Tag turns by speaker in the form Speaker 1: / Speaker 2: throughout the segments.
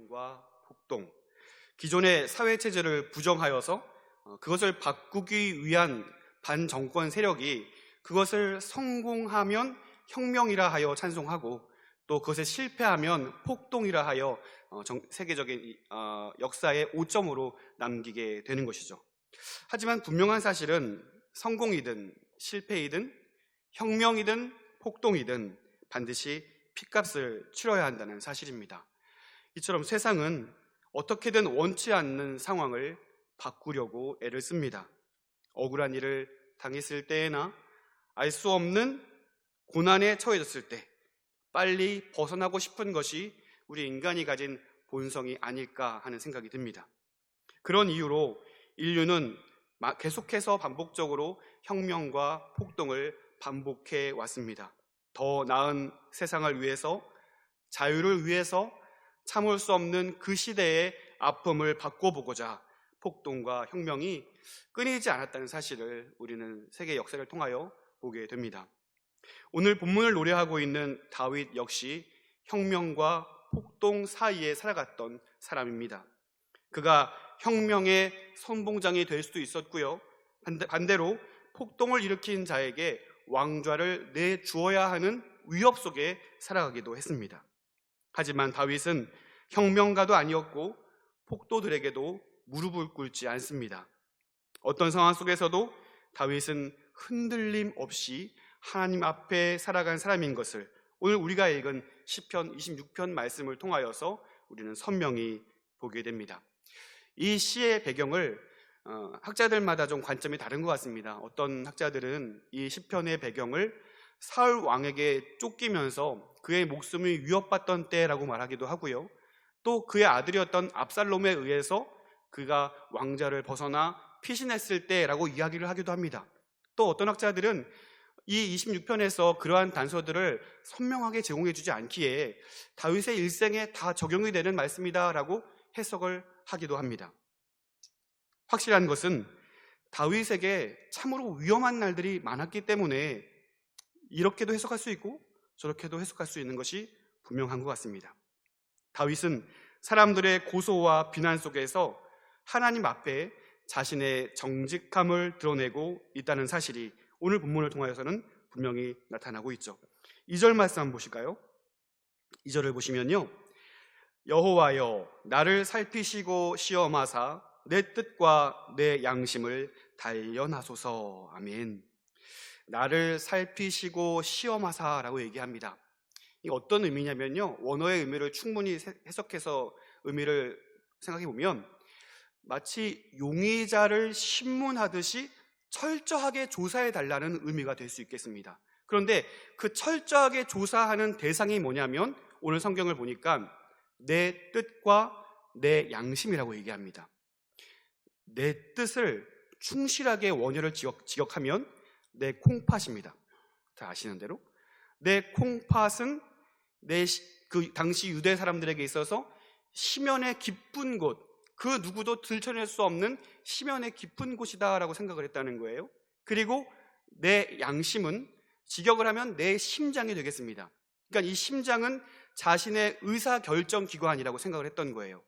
Speaker 1: 혁명과 폭동, 기존의 사회체제를 부정하여서 그것을 바꾸기 위한 반정권 세력이 그것을 성공하면 혁명이라 하여 찬송하고 또 그것에 실패하면 폭동이라 하여 세계적인 역사의 오점으로 남기게 되는 것이죠. 하지만 분명한 사실은 성공이든 실패이든 혁명이든 폭동이든 반드시 핏값을 치러야 한다는 사실입니다. 이처럼 세상은 어떻게든 원치 않는 상황을 바꾸려고 애를 씁니다. 억울한 일을 당했을 때나 알 수 없는 고난에 처해졌을 때 빨리 벗어나고 싶은 것이 우리 인간이 가진 본성이 아닐까 하는 생각이 듭니다. 그런 이유로 인류는 계속해서 반복적으로 혁명과 폭동을 반복해 왔습니다. 더 나은 세상을 위해서, 자유를 위해서 참을 수 없는 그 시대의 아픔을 바꿔보고자 폭동과 혁명이 끊이지 않았다는 사실을 우리는 세계 역사를 통하여 보게 됩니다. 오늘 본문을 노래하고 있는 다윗 역시 혁명과 폭동 사이에 살아갔던 사람입니다. 그가 혁명의 선봉장이 될 수도 있었고요, 반대로 폭동을 일으킨 자에게 왕좌를 내주어야 하는 위협 속에 살아가기도 했습니다. 하지만 다윗은 혁명가도 아니었고 폭도들에게도 무릎을 꿇지 않습니다. 어떤 상황 속에서도 다윗은 흔들림 없이 하나님 앞에 살아간 사람인 것을 오늘 우리가 읽은 시편 26편 말씀을 통하여서 우리는 선명히 보게 됩니다. 이 시의 배경을 학자들마다 좀 관점이 다른 것 같습니다. 어떤 학자들은 이 시편의 배경을 사울 왕에게 쫓기면서 그의 목숨이 위협받던 때라고 말하기도 하고요, 또 그의 아들이었던 압살롬에 의해서 그가 왕좌를 벗어나 피신했을 때라고 이야기를 하기도 합니다. 또 어떤 학자들은 이 26편에서 그러한 단서들을 선명하게 제공해 주지 않기에 다윗의 일생에 다 적용이 되는 말씀이다라고 해석을 하기도 합니다. 확실한 것은 다윗에게 참으로 위험한 날들이 많았기 때문에 이렇게도 해석할 수 있고 저렇게도 해석할 수 있는 것이 분명한 것 같습니다. 다윗은 사람들의 고소와 비난 속에서 하나님 앞에 자신의 정직함을 드러내고 있다는 사실이 오늘 본문을 통하여서는 분명히 나타나고 있죠. 2절 말씀 한번 보실까요? 2절을 보시면요, 여호와여 나를 살피시고 시험하사 내 뜻과 내 양심을 단련하소서. 아멘. 나를 살피시고 시험하사라고 얘기합니다. 이게 어떤 의미냐면요, 원어의 의미를 충분히 해석해서 의미를 생각해 보면 마치 용의자를 신문하듯이 철저하게 조사해 달라는 의미가 될 수 있겠습니다. 그런데 그 철저하게 조사하는 대상이 뭐냐면 오늘 성경을 보니까 내 뜻과 내 양심이라고 얘기합니다. 내 뜻을 충실하게 원어를 직역하면 내 콩팥입니다. 다 아시는 대로 내 콩팥은 그 당시 유대 사람들에게 있어서 심연의 깊은 곳, 그 누구도 들춰낼 수 없는 심연의 깊은 곳이다라고 생각을 했다는 거예요. 그리고 내 양심은 직역을 하면 내 심장이 되겠습니다. 그러니까 이 심장은 자신의 의사결정기관이라고 생각을 했던 거예요.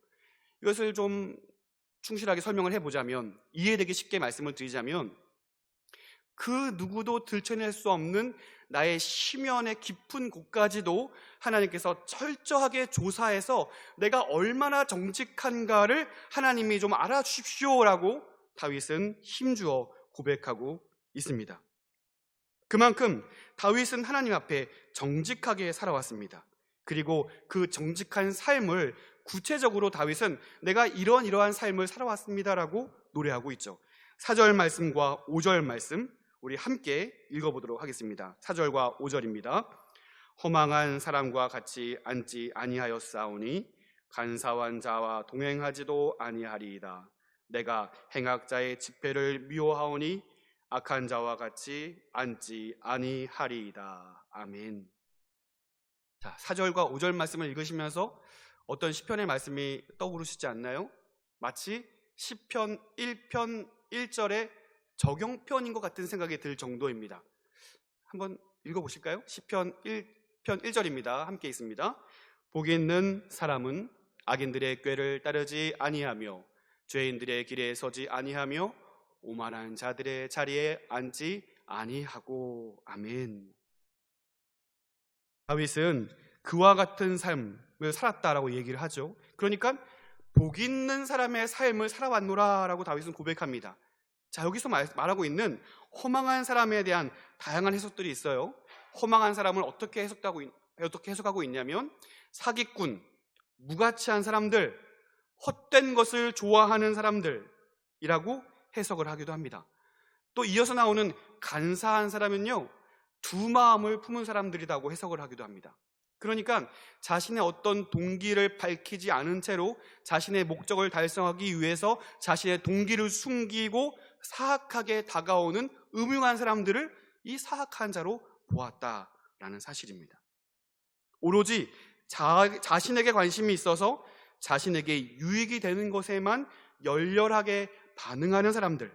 Speaker 1: 이것을 좀 충실하게 설명을 해보자면, 이해되기 쉽게 말씀을 드리자면, 그 누구도 들춰낼 수 없는 나의 심연의 깊은 곳까지도 하나님께서 철저하게 조사해서 내가 얼마나 정직한가를 하나님이 좀 알아주십시오라고 다윗은 힘주어 고백하고 있습니다. 그만큼 다윗은 하나님 앞에 정직하게 살아왔습니다. 그리고 그 정직한 삶을 구체적으로 다윗은 내가 이러한 삶을 살아왔습니다라고 노래하고 있죠. 4절 말씀과 5절 말씀 우리 함께 읽어보도록 하겠습니다. 4절과 5절입니다. 허망한 사람과 같이 앉지 아니하였사오니 간사한 자와 동행하지도 아니하리이다. 내가 행악자의 집회를 미워하오니 악한 자와 같이 앉지 아니하리이다. 아멘. 자, 4절과 5절 말씀을 읽으시면서 어떤 시편의 말씀이 떠오르시지 않나요? 마치 시편 1편 1절의 적용편인 것 같은 생각이 들 정도입니다. 한번 읽어보실까요? 시편 1편 1절입니다. 함께 있습니다. 복 있는 사람은 악인들의 꾀를 따르지 아니하며 죄인들의 길에 서지 아니하며 오만한 자들의 자리에 앉지 아니하고. 아멘. 다윗은 그와 같은 삶을 살았다라고 얘기를 하죠. 그러니까 복 있는 사람의 삶을 살아왔노라 라고 다윗은 고백합니다. 자, 여기서 말하고 있는 허망한 사람에 대한 다양한 해석들이 있어요. 허망한 사람을 어떻게 해석하고 있냐면 사기꾼, 무가치한 사람들, 헛된 것을 좋아하는 사람들이라고 해석을 하기도 합니다. 또 이어서 나오는 간사한 사람은요, 두 마음을 품은 사람들이라고 해석을 하기도 합니다. 그러니까 자신의 어떤 동기를 밝히지 않은 채로 자신의 목적을 달성하기 위해서 자신의 동기를 숨기고 사악하게 다가오는 음흉한 사람들을 이 사악한 자로 보았다라는 사실입니다. 오로지 자신에게 관심이 있어서 자신에게 유익이 되는 것에만 열렬하게 반응하는 사람들,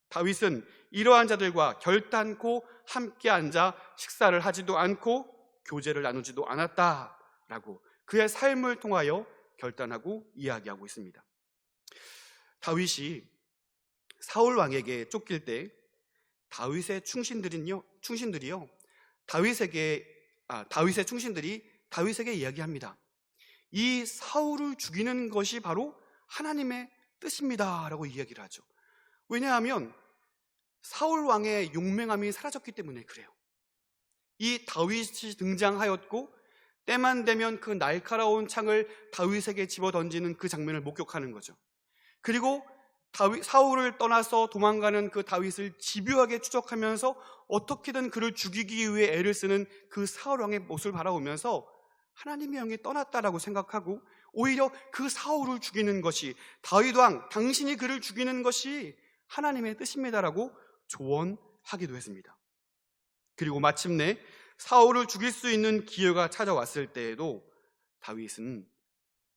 Speaker 1: 다윗은 이러한 자들과 결단코 함께 앉아 식사를 하지도 않고 교제를 나누지도 않았다라고 그의 삶을 통하여 결단하고 이야기하고 있습니다. 다윗이 사울 왕에게 쫓길 때 다윗의 충신들이요 다윗의 충신들이 다윗에게 이야기합니다. 이 사울을 죽이는 것이 바로 하나님의 뜻입니다 라고 이야기를 하죠. 왜냐하면 사울 왕의 용맹함이 사라졌기 때문에 그래요. 이 다윗이 등장하였고 때만 되면 그 날카로운 창을 다윗에게 집어던지는 그 장면을 목격하는 거죠. 그리고 사울을 떠나서 도망가는 그 다윗을 집요하게 추적하면서 어떻게든 그를 죽이기 위해 애를 쓰는 그 사울 왕의 모습을 바라보면서 하나님의 영이 떠났다라고 생각하고 오히려 그 사울을 죽이는 것이, 다윗 왕 당신이 그를 죽이는 것이 하나님의 뜻입니다라고 조언하기도 했습니다. 그리고 마침내 사울을 죽일 수 있는 기회가 찾아왔을 때에도 다윗은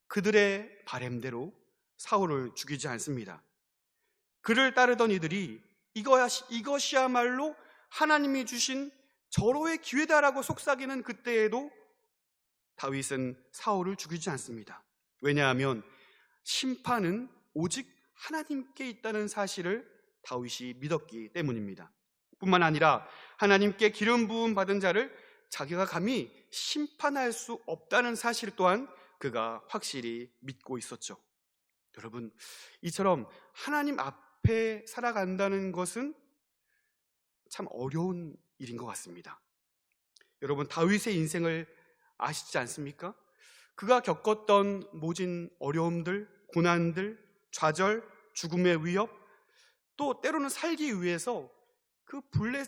Speaker 1: 그들의 바램대로 사울을 죽이지 않습니다. 그를 따르던 이들이 이것이야말로 하나님이 주신 절호의 기회다라고 속삭이는 그때에도 다윗은 사울을 죽이지 않습니다. 왜냐하면 심판은 오직 하나님께 있다는 사실을 다윗이 믿었기 때문입니다. 뿐만 아니라 하나님께 기름 부음 받은 자를 자기가 감히 심판할 수 없다는 사실 또한 그가 확실히 믿고 있었죠. 여러분, 이처럼 하나님 앞에 살아간다는 것은 참 어려운 일인 것 같습니다. 여러분, 다윗의 인생을 아시지 않습니까? 그가 겪었던 모진 어려움들, 고난들, 좌절, 죽음의 위협, 또 때로는 살기 위해서 그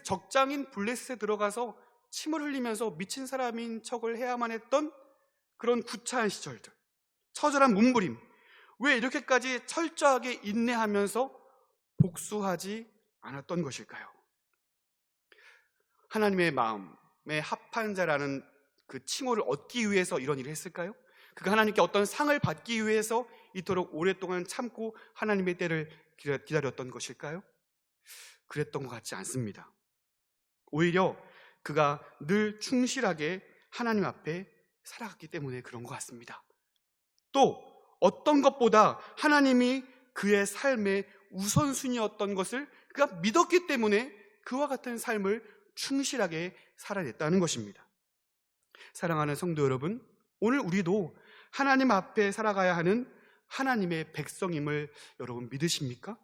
Speaker 1: 적장인 블레셋에 들어가서 침을 흘리면서 미친 사람인 척을 해야만 했던 그런 구차한 시절들, 처절한 몸부림, 왜 이렇게까지 철저하게 인내하면서 복수하지 않았던 것일까요? 하나님의 마음에 합한 자라는 그 칭호를 얻기 위해서 이런 일을 했을까요? 그가 하나님께 어떤 상을 받기 위해서 이토록 오랫동안 참고 하나님의 때를 기다렸던 것일까요? 그랬던 것 같지 않습니다. 오히려 그가 늘 충실하게 하나님 앞에 살아갔기 때문에 그런 것 같습니다. 또 어떤 것보다 하나님이 그의 삶의 우선순위였던 것을 그가 믿었기 때문에 그와 같은 삶을 충실하게 살아냈다는 것입니다. 사랑하는 성도 여러분, 오늘 우리도 하나님 앞에 살아가야 하는 하나님의 백성임을 여러분 믿으십니까?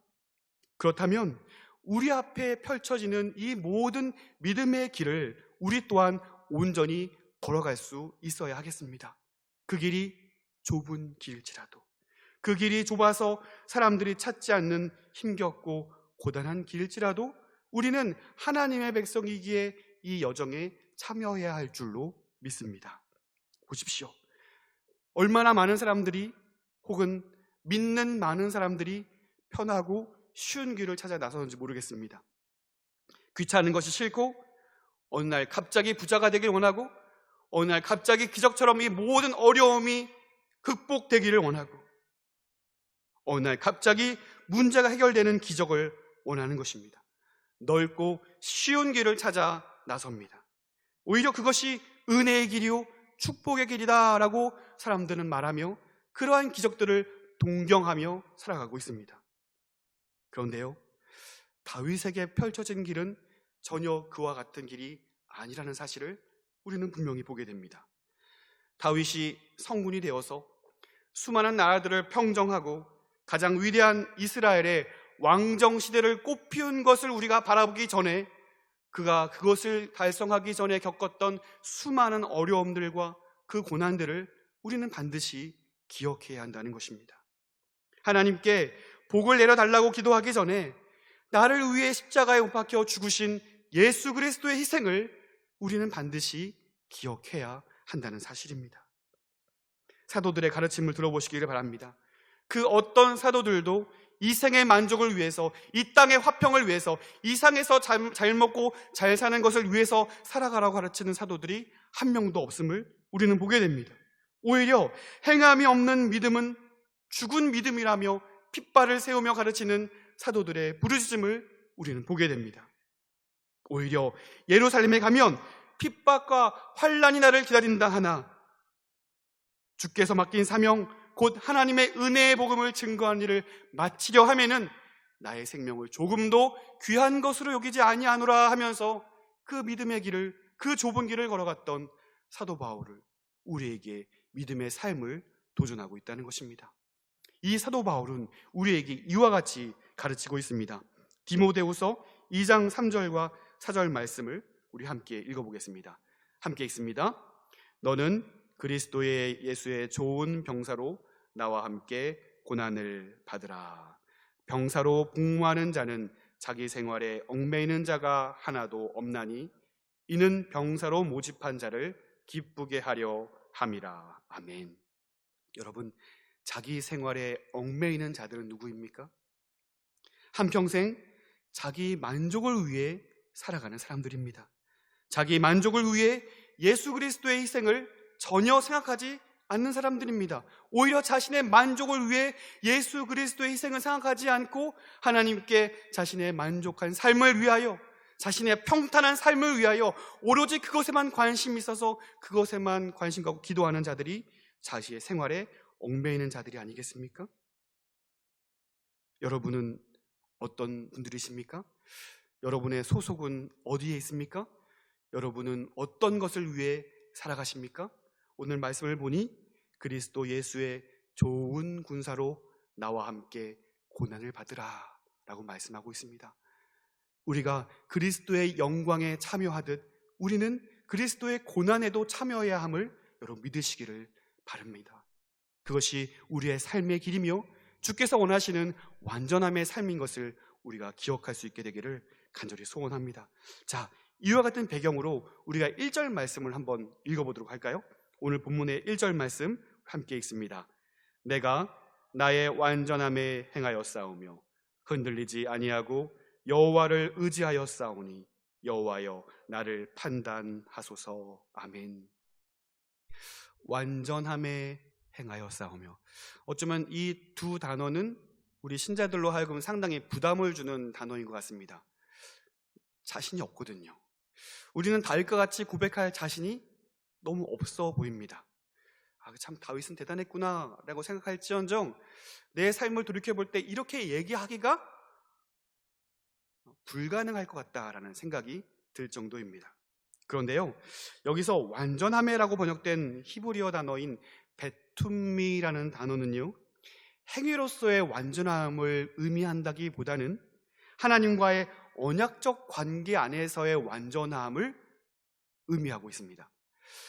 Speaker 1: 그렇다면 우리 앞에 펼쳐지는 이 모든 믿음의 길을 우리 또한 온전히 걸어갈 수 있어야 하겠습니다. 그 길이 좁은 길일지라도, 그 길이 좁아서 사람들이 찾지 않는 힘겹고 고단한 길일지라도 우리는 하나님의 백성이기에 이 여정에 참여해야 할 줄로 믿습니다. 보십시오. 얼마나 많은 사람들이, 혹은 믿는 많은 사람들이 편하고 쉬운 길을 찾아 나서는지 모르겠습니다. 귀찮은 것이 싫고, 어느 날 갑자기 부자가 되길 원하고, 어느 날 갑자기 기적처럼 이 모든 어려움이 극복되기를 원하고, 어느 날 갑자기 문제가 해결되는 기적을 원하는 것입니다. 넓고 쉬운 길을 찾아 나섭니다. 오히려 그것이 은혜의 길이요 축복의 길이다 라고 사람들은 말하며 그러한 기적들을 동경하며 살아가고 있습니다. 그런데요, 다윗에게 펼쳐진 길은 전혀 그와 같은 길이 아니라는 사실을 우리는 분명히 보게 됩니다. 다윗이 성군이 되어서 수많은 나라들을 평정하고 가장 위대한 이스라엘의 왕정 시대를 꽃피운 것을 우리가 바라보기 전에, 그가 그것을 달성하기 전에 겪었던 수많은 어려움들과 그 고난들을 우리는 반드시 기억해야 한다는 것입니다. 하나님께 복을 내려달라고 기도하기 전에 나를 위해 십자가에 못 박혀 죽으신 예수 그리스도의 희생을 우리는 반드시 기억해야 한다는 사실입니다. 사도들의 가르침을 들어보시기를 바랍니다. 그 어떤 사도들도 이 생의 만족을 위해서, 이 땅의 화평을 위해서, 이 상에서 잘 먹고 잘 사는 것을 위해서 살아가라고 가르치는 사도들이 한 명도 없음을 우리는 보게 됩니다. 오히려 행함이 없는 믿음은 죽은 믿음이라며 핏발을 세우며 가르치는 사도들의 부르짖음을 우리는 보게 됩니다. 오히려 예루살렘에 가면 핍박과 환난이 나를 기다린다 하나 주께서 맡긴 사명, 곧 하나님의 은혜의 복음을 증거한 일을 마치려 하면은 나의 생명을 조금도 귀한 것으로 여기지 아니하노라 하면서 그 믿음의 길을, 그 좁은 길을 걸어갔던 사도 바울을, 우리에게 믿음의 삶을 도전하고 있다는 것입니다. 이 사도 바울은 우리에게 이와 같이 가르치고 있습니다. 디모데후서 2장 3절과 4절 말씀을 우리 함께 읽어보겠습니다. 함께 읽습니다. 너는 그리스도의 예수의 좋은 병사로 나와 함께 고난을 받으라. 병사로 복무하는 자는 자기 생활에 얽매이는 자가 하나도 없나니 이는 병사로 모집한 자를 기쁘게 하려 함이라. 아멘. 여러분, 자기 생활에 얽매이는 자들은 누구입니까? 한평생 자기 만족을 위해 살아가는 사람들입니다. 자기 만족을 위해 예수 그리스도의 희생을 전혀 생각하지 않는 사람들입니다. 오히려 자신의 만족을 위해 예수 그리스도의 희생을 생각하지 않고 하나님께 자신의 만족한 삶을 위하여, 자신의 평탄한 삶을 위하여 오로지 그것에만 관심이 있어서 그것에만 관심 갖고 기도하는 자들이 자신의 생활에 얽매이는 자들이 아니겠습니까? 여러분은 어떤 분들이십니까? 여러분의 소속은 어디에 있습니까? 여러분은 어떤 것을 위해 살아가십니까? 오늘 말씀을 보니 그리스도 예수의 좋은 군사로 나와 함께 고난을 받으라 라고 말씀하고 있습니다. 우리가 그리스도의 영광에 참여하듯 우리는 그리스도의 고난에도 참여해야 함을 여러분 믿으시기를 바랍니다. 그것이 우리의 삶의 길이며 주께서 원하시는 완전함의 삶인 것을 우리가 기억할 수 있게 되기를 간절히 소원합니다. 자, 이와 같은 배경으로 우리가 1절 말씀을 한번 읽어보도록 할까요? 오늘 본문의 1절 말씀 함께 읽습니다. 내가 나의 완전함에 행하여 싸우며 흔들리지 아니하고 여호와를 의지하여 싸우니 여호와여 나를 판단하소서. 아멘. 완전함에 행하여 싸우며, 어쩌면 이 두 단어는 우리 신자들로 하여금 상당히 부담을 주는 단어인 것 같습니다. 자신이 없거든요. 우리는 다윗과 같이 고백할 자신이 너무 없어 보입니다. 참 다윗은 대단했구나 라고 생각할지언정 내 삶을 돌이켜볼 때 이렇게 얘기하기가 불가능할 것 같다라는 생각이 들 정도입니다. 그런데요, 여기서 완전함에라고 번역된 히브리어 단어인 베툼미라는 단어는요, 행위로서의 완전함을 의미한다기보다는 하나님과의 언약적 관계 안에서의 완전함을 의미하고 있습니다.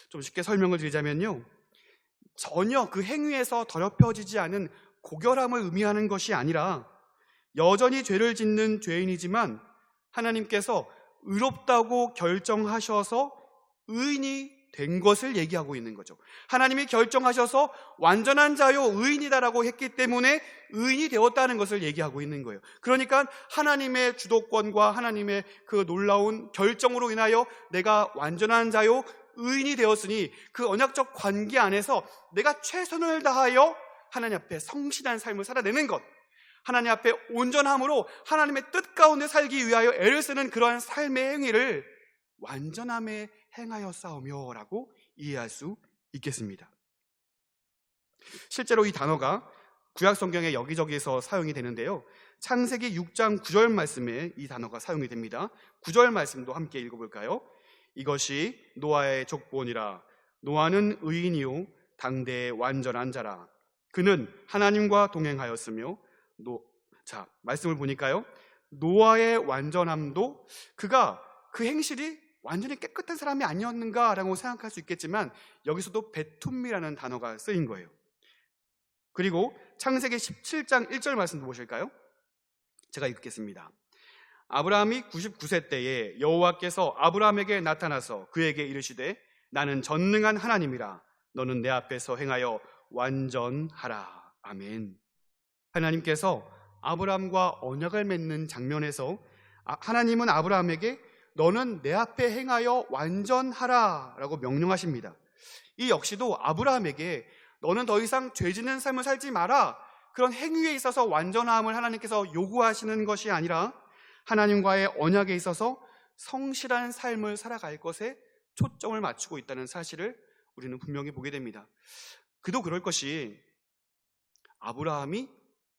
Speaker 1: 좀 쉽게 설명을 드리자면요, 전혀 그 행위에서 더럽혀지지 않은 고결함을 의미하는 것이 아니라 여전히 죄를 짓는 죄인이지만 하나님께서 의롭다고 결정하셔서 의인이 된 것을 얘기하고 있는 거죠. 하나님이 결정하셔서 완전한 자요 의인이다라고 했기 때문에 의인이 되었다는 것을 얘기하고 있는 거예요. 그러니까 하나님의 주도권과 하나님의 그 놀라운 결정으로 인하여 내가 완전한 자요 의인이 되었으니 그 언약적 관계 안에서 내가 최선을 다하여 하나님 앞에 성실한 삶을 살아내는 것, 하나님 앞에 온전함으로 하나님의 뜻 가운데 살기 위하여 애를 쓰는 그러한 삶의 행위를 완전함에 행하여 싸우며 라고 이해할 수 있겠습니다. 실제로 이 단어가 구약 성경에 여기저기서 사용이 되는데요. 창세기 6장 9절 말씀에 이 단어가 사용이 됩니다. 9절 말씀도 함께 읽어볼까요? 이것이 노아의 족보니라. 노아는 의인이요 당대의 완전한 자라. 그는 하나님과 동행하였으며 자, 말씀을 보니까요, 노아의 완전함도 그가 그 행실이 완전히 깨끗한 사람이 아니었는가라고 생각할 수 있겠지만 여기서도 베툼이라는 단어가 쓰인 거예요. 그리고 창세기 17장 1절 말씀도 보실까요? 제가 읽겠습니다. 아브라함이 99세 때에 여호와께서 아브라함에게 나타나서 그에게 이르시되 나는 전능한 하나님이라. 너는 내 앞에서 행하여 완전하라. 아멘. 하나님께서 아브라함과 언약을 맺는 장면에서 하나님은 아브라함에게 너는 내 앞에 행하여 완전하라 라고 명령하십니다. 이 역시도 아브라함에게 너는 더 이상 죄짓는 삶을 살지 마라, 그런 행위에 있어서 완전함을 하나님께서 요구하시는 것이 아니라 하나님과의 언약에 있어서 성실한 삶을 살아갈 것에 초점을 맞추고 있다는 사실을 우리는 분명히 보게 됩니다. 그도 그럴 것이 아브라함이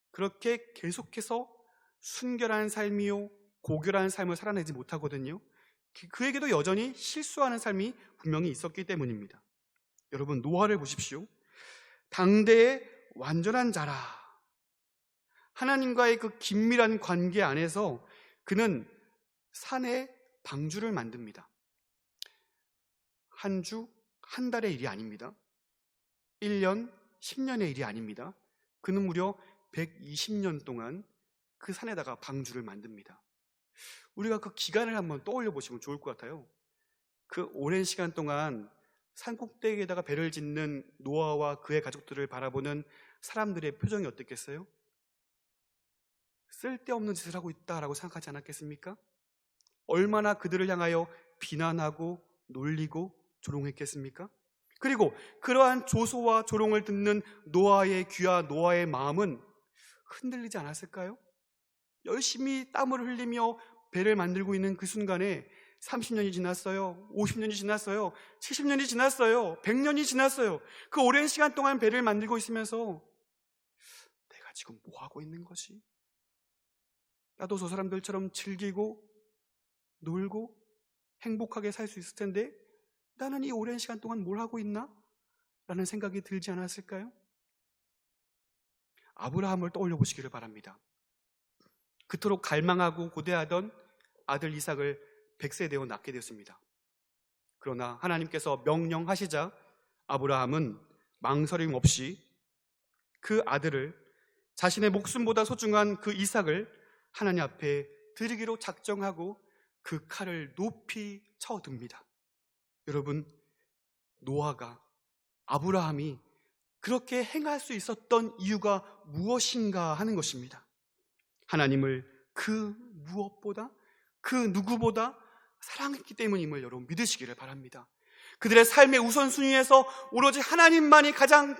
Speaker 1: 그렇게 계속해서 순결한 삶이요 고결한 삶을 살아내지 못하거든요. 그에게도 여전히 실수하는 삶이 분명히 있었기 때문입니다. 여러분, 노아를 보십시오. 당대의 완전한 자라. 하나님과의 그 긴밀한 관계 안에서 그는 산에 방주를 만듭니다. 한 주, 한 달의 일이 아닙니다. 1년, 10년의 일이 아닙니다. 그는 무려 120년 동안 그 산에다가 방주를 만듭니다. 우리가 그 기간을 한번 떠올려 보시면 좋을 것 같아요. 그 오랜 시간 동안 산 꼭대기에다가 배를 짓는 노아와 그의 가족들을 바라보는 사람들의 표정이 어땠겠어요? 쓸데없는 짓을 하고 있다라고 생각하지 않았겠습니까? 얼마나 그들을 향하여 비난하고 놀리고 조롱했겠습니까? 그리고 그러한 조소와 조롱을 듣는 노아의 귀와 노아의 마음은 흔들리지 않았을까요? 열심히 땀을 흘리며 배를 만들고 있는 그 순간에 30년이 지났어요. 50년이 지났어요. 70년이 지났어요. 100년이 지났어요. 그 오랜 시간 동안 배를 만들고 있으면서 내가 지금 뭐 하고 있는 거지? 나도 저 사람들처럼 즐기고 놀고 행복하게 살 수 있을 텐데 나는 이 오랜 시간 동안 뭘 하고 있나? 라는 생각이 들지 않았을까요? 아브라함을 떠올려 보시기를 바랍니다. 그토록 갈망하고 고대하던 아들 이삭을 100세 되어 낳게 되었습니다. 그러나 하나님께서 명령하시자 아브라함은 망설임 없이 그 아들을, 자신의 목숨보다 소중한 그 이삭을 하나님 앞에 드리기로 작정하고 그 칼을 높이 쳐듭니다. 여러분, 노아가, 아브라함이 그렇게 행할 수 있었던 이유가 무엇인가 하는 것입니다. 하나님을 그 무엇보다, 그 누구보다 사랑했기 때문임을 여러분 믿으시기를 바랍니다. 그들의 삶의 우선순위에서 오로지 하나님만이 가장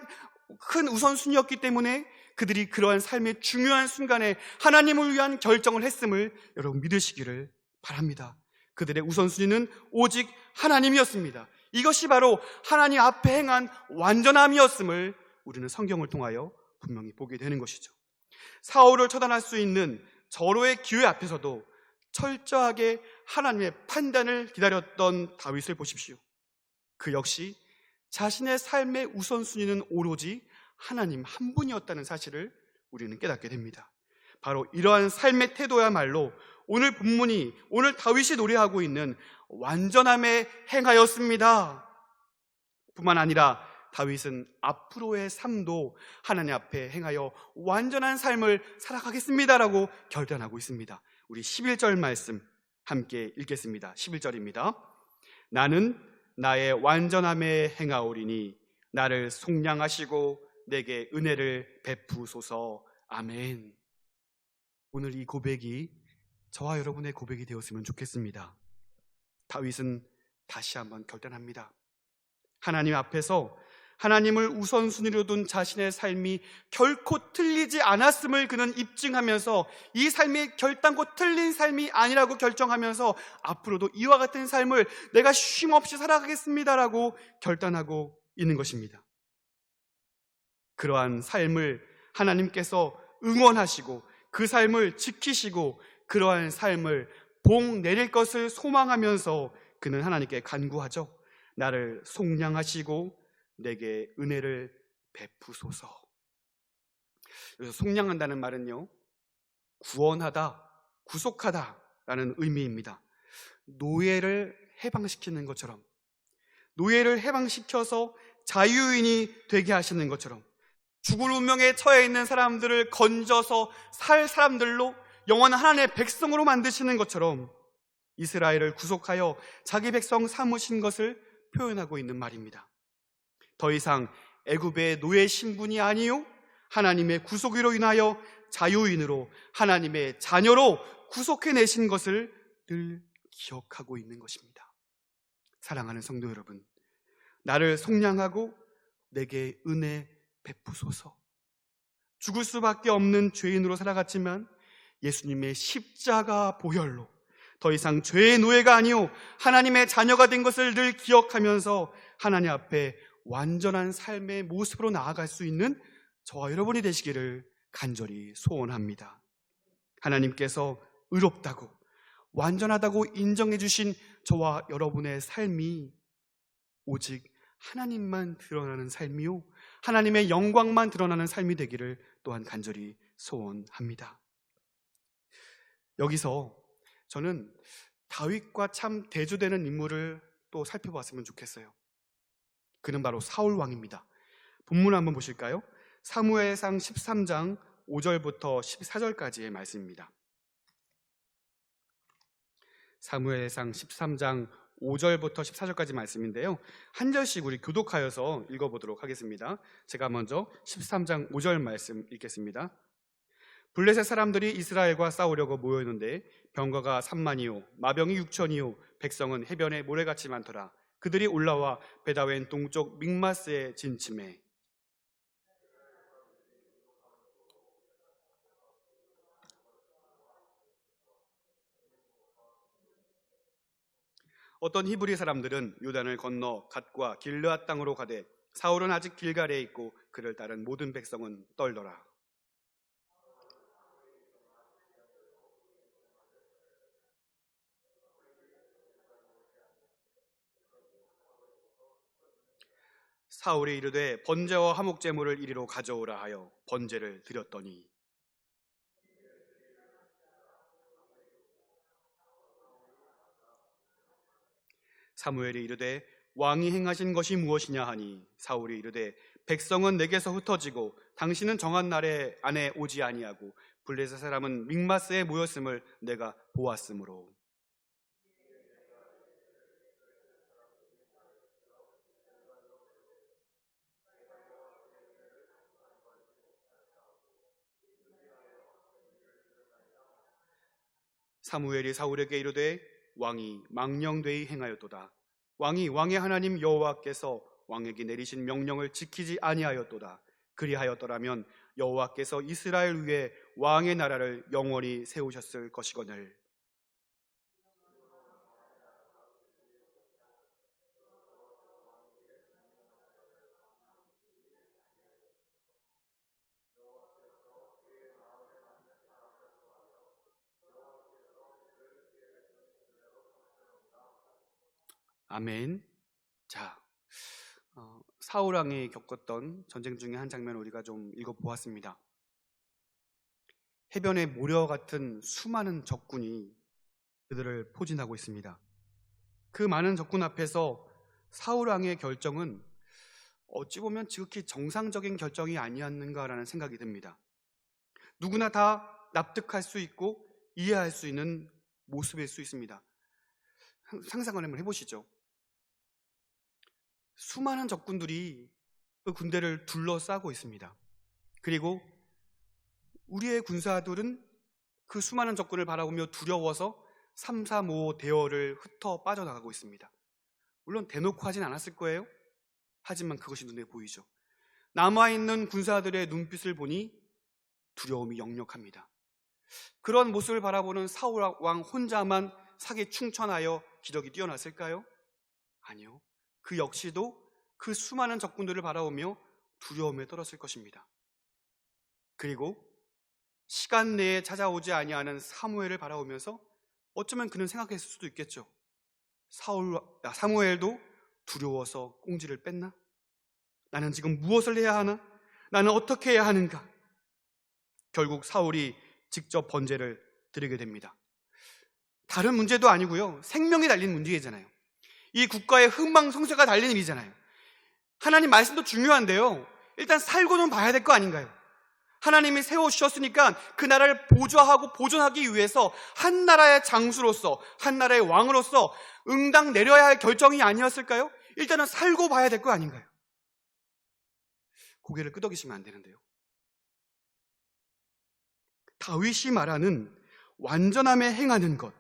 Speaker 1: 큰 우선순위였기 때문에 그들이 그러한 삶의 중요한 순간에 하나님을 위한 결정을 했음을 여러분 믿으시기를 바랍니다. 그들의 우선순위는 오직 하나님이었습니다. 이것이 바로 하나님 앞에 행한 완전함이었음을 우리는 성경을 통하여 분명히 보게 되는 것이죠. 사울을 처단할 수 있는 절호의 기회 앞에서도 철저하게 하나님의 판단을 기다렸던 다윗을 보십시오. 그 역시 자신의 삶의 우선순위는 오로지 하나님 한 분이었다는 사실을 우리는 깨닫게 됩니다. 바로 이러한 삶의 태도야말로 오늘 본문이, 오늘 다윗이 노래하고 있는 완전함에 행하였습니다. 뿐만 아니라 다윗은 앞으로의 삶도 하나님 앞에 행하여 완전한 삶을 살아가겠습니다라고 결단하고 있습니다. 우리 11절 말씀 함께 읽겠습니다. 11절입니다. 나는 나의 완전함에 행하오리니 나를 속량하시고 내게 은혜를 베푸소서. 아멘. 오늘 이 고백이 저와 여러분의 고백이 되었으면 좋겠습니다. 다윗은 다시 한번 결단합니다. 하나님 앞에서 하나님을 우선순위로 둔 자신의 삶이 결코 틀리지 않았음을 그는 입증하면서 이 삶이 결단코 틀린 삶이 아니라고 결정하면서 앞으로도 이와 같은 삶을 내가 쉼없이 살아가겠습니다라고 결단하고 있는 것입니다. 그러한 삶을 하나님께서 응원하시고 그 삶을 지키시고 그러한 삶을 복 내릴 것을 소망하면서 그는 하나님께 간구하죠. 나를 속량하시고 내게 은혜를 베푸소서. 그래서 속량한다는 말은요, 구원하다, 구속하다 라는 의미입니다. 노예를 해방시키는 것처럼, 노예를 해방시켜서 자유인이 되게 하시는 것처럼, 죽을 운명에 처해 있는 사람들을 건져서 살 사람들로 영원한 하나님의 백성으로 만드시는 것처럼 이스라엘을 구속하여 자기 백성 삼으신 것을 표현하고 있는 말입니다. 더 이상 애굽의 노예 신분이 아니요 하나님의 구속으로 인하여 자유인으로 하나님의 자녀로 구속해내신 것을 늘 기억하고 있는 것입니다. 사랑하는 성도 여러분, 나를 속량하고 내게 은혜 베푸소서. 죽을 수밖에 없는 죄인으로 살아갔지만 예수님의 십자가 보혈로 더 이상 죄의 노예가 아니요 하나님의 자녀가 된 것을 늘 기억하면서 하나님 앞에 완전한 삶의 모습으로 나아갈 수 있는 저와 여러분이 되시기를 간절히 소원합니다. 하나님께서 의롭다고 완전하다고 인정해 주신 저와 여러분의 삶이 오직 하나님만 드러나는 삶이요 하나님의 영광만 드러나는 삶이 되기를 또한 간절히 소원합니다. 여기서 저는 다윗과 참 대조되는 인물을 또 살펴봤으면 좋겠어요. 그는 바로 사울 왕입니다. 본문 한번 보실까요? 사무엘상 13장 5절부터 14절까지의 말씀입니다. 사무엘상 13장 5절부터 14절까지 말씀인데요, 한 절씩 우리 교독하여서 읽어보도록 하겠습니다. 제가 먼저 13장 5절 말씀 읽겠습니다. 블레셋 사람들이 이스라엘과 싸우려고 모였는데 병거가 3만이요 마병이 6천이요 백성은 해변에 모래같이 많더라. 그들이 올라와 베다웬 동쪽 믹마스에 진침해 어떤 히브리 사람들은 요단을 건너 갓과 길르앗 땅으로 가되 사울은 아직 길갈에 있고 그를 따른 모든 백성은 떨더라. 사울이 이르되 번제와 화목 제물을 이리로 가져오라 하여 번제를 드렸더니 사무엘이 이르되 왕이 행하신 것이 무엇이냐 하니 사울이 이르되 백성은 내게서 흩어지고 당신은 정한 날에 안에 오지 아니하고 블레셋 사람은 믹마스에 모였음을 내가 보았으므로. 사무엘이 사울에게 이르되 왕이 망령되이 행하였도다. 왕이 왕의 하나님 여호와께서 왕에게 내리신 명령을 지키지 아니하였도다. 그리하였더라면 여호와께서 이스라엘 위에 왕의 나라를 영원히 세우셨을 것이거늘. 아멘. 자, 사울 왕이 겪었던 전쟁 중에 한 장면을 우리가 좀 읽어보았습니다. 해변의 모려 같은 수많은 적군이 그들을 포진하고 있습니다. 그 많은 적군 앞에서 사울 왕의 결정은 어찌 보면 지극히 정상적인 결정이 아니었는가라는 생각이 듭니다. 누구나 다 납득할 수 있고 이해할 수 있는 모습일 수 있습니다. 상상을 한번 해보시죠. 수많은 적군들이 그 군대를 둘러싸고 있습니다. 그리고 우리의 군사들은 그 수많은 적군을 바라보며 두려워서 335 대열을 흩어 빠져나가고 있습니다. 물론 대놓고 하진 않았을 거예요. 하지만 그것이 눈에 보이죠. 남아있는 군사들의 눈빛을 보니 두려움이 역력합니다. 그런 모습을 바라보는 사울 왕 혼자만 사기에 충천하여 기력이 뛰어났을까요? 아니요. 그 역시도 그 수많은 적군들을 바라보며 두려움에 떨었을 것입니다. 그리고 시간 내에 찾아오지 아니하는 사무엘을 바라보면서 어쩌면 그는 생각했을 수도 있겠죠. 사무엘도 두려워서 꽁지를 뺐나? 나는 지금 무엇을 해야 하나? 나는 어떻게 해야 하는가? 결국 사울이 직접 번제를 드리게 됩니다. 다른 문제도 아니고요, 생명이 달린 문제잖아요. 이 국가의 흥망성쇠가 달린 일이잖아요. 하나님 말씀도 중요한데요, 일단 살고는 봐야 될 거 아닌가요? 하나님이 세워주셨으니까 그 나라를 보좌하고 보존하기 위해서 한 나라의 장수로서, 한 나라의 왕으로서 응당 내려야 할 결정이 아니었을까요? 일단은 살고 봐야 될 거 아닌가요? 고개를 끄덕이시면 안 되는데요. 다윗이 말하는 완전함에 행하는 것,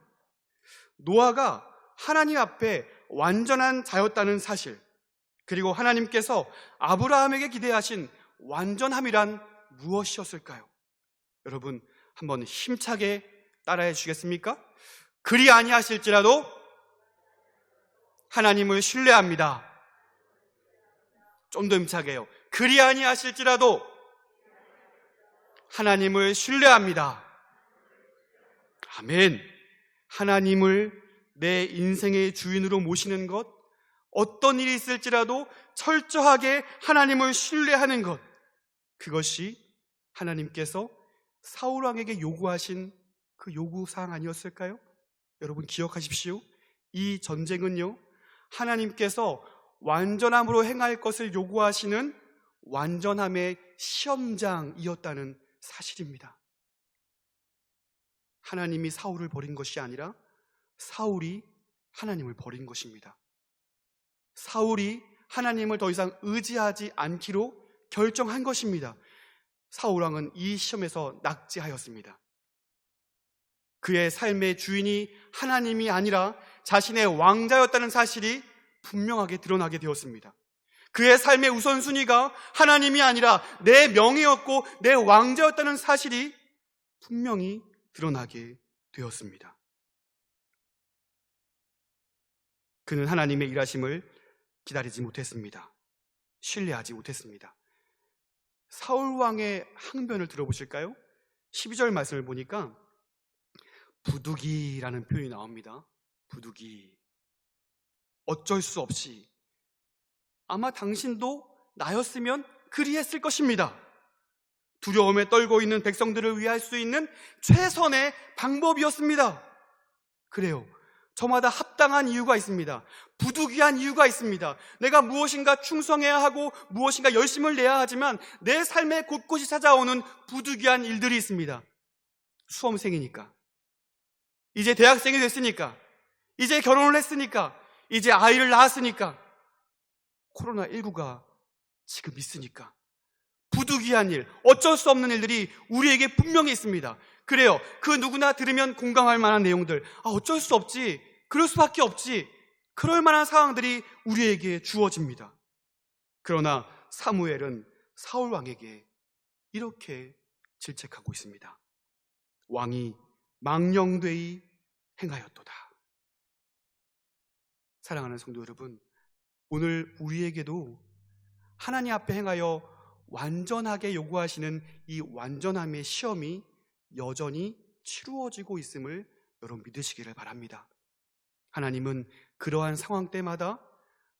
Speaker 1: 노아가 하나님 앞에 완전한 자였다는 사실, 그리고 하나님께서 아브라함에게 기대하신 완전함이란 무엇이었을까요? 여러분, 한번 힘차게 따라해 주시겠습니까? 그리 아니하실지라도 하나님을 신뢰합니다. 좀 더 힘차게요. 그리 아니하실지라도 하나님을 신뢰합니다. 아멘. 하나님을 내 인생의 주인으로 모시는 것, 어떤 일이 있을지라도 철저하게 하나님을 신뢰하는 것, 그것이 하나님께서 사울왕에게 요구하신 그 요구사항 아니었을까요? 여러분 기억하십시오. 이 전쟁은요, 하나님께서 완전함으로 행할 것을 요구하시는 완전함의 시험장이었다는 사실입니다. 하나님이 사울을 버린 것이 아니라 사울이 하나님을 버린 것입니다. 사울이 하나님을 더 이상 의지하지 않기로 결정한 것입니다. 사울왕은 이 시험에서 낙제하였습니다. 그의 삶의 주인이 하나님이 아니라 자신의 왕자였다는 사실이 분명하게 드러나게 되었습니다. 그의 삶의 우선순위가 하나님이 아니라 내 명예였고 내 왕자였다는 사실이 분명히 드러나게 되었습니다. 그는 하나님의 일하심을 기다리지 못했습니다. 신뢰하지 못했습니다. 사울왕의 항변을 들어보실까요? 12절 말씀을 보니까 부득이라는 표현이 나옵니다. 부득이. 어쩔 수 없이. 아마 당신도 나였으면 그리했을 것입니다. 두려움에 떨고 있는 백성들을 위할 수 있는 최선의 방법이었습니다. 그래요. 저마다 합당한 이유가 있습니다. 부득이한 이유가 있습니다. 내가 무엇인가 충성해야 하고 무엇인가 열심을 내야 하지만 내 삶의 곳곳이 찾아오는 부득이한 일들이 있습니다. 수험생이니까, 이제 대학생이 됐으니까, 이제 결혼을 했으니까, 이제 아이를 낳았으니까, 코로나19가 지금 있으니까, 부득이한 일, 어쩔 수 없는 일들이 우리에게 분명히 있습니다. 그래요. 그 누구나 들으면 공감할 만한 내용들, 어쩔 수 없지, 그럴 수밖에 없지, 그럴 만한 상황들이 우리에게 주어집니다. 그러나 사무엘은 사울 왕에게 이렇게 질책하고 있습니다. 왕이 망령되이 행하였도다. 사랑하는 성도 여러분, 오늘 우리에게도 하나님 앞에 행하여 완전하게 요구하시는 이 완전함의 시험이 여전히 치루어지고 있음을 여러분 믿으시기를 바랍니다. 하나님은 그러한 상황 때마다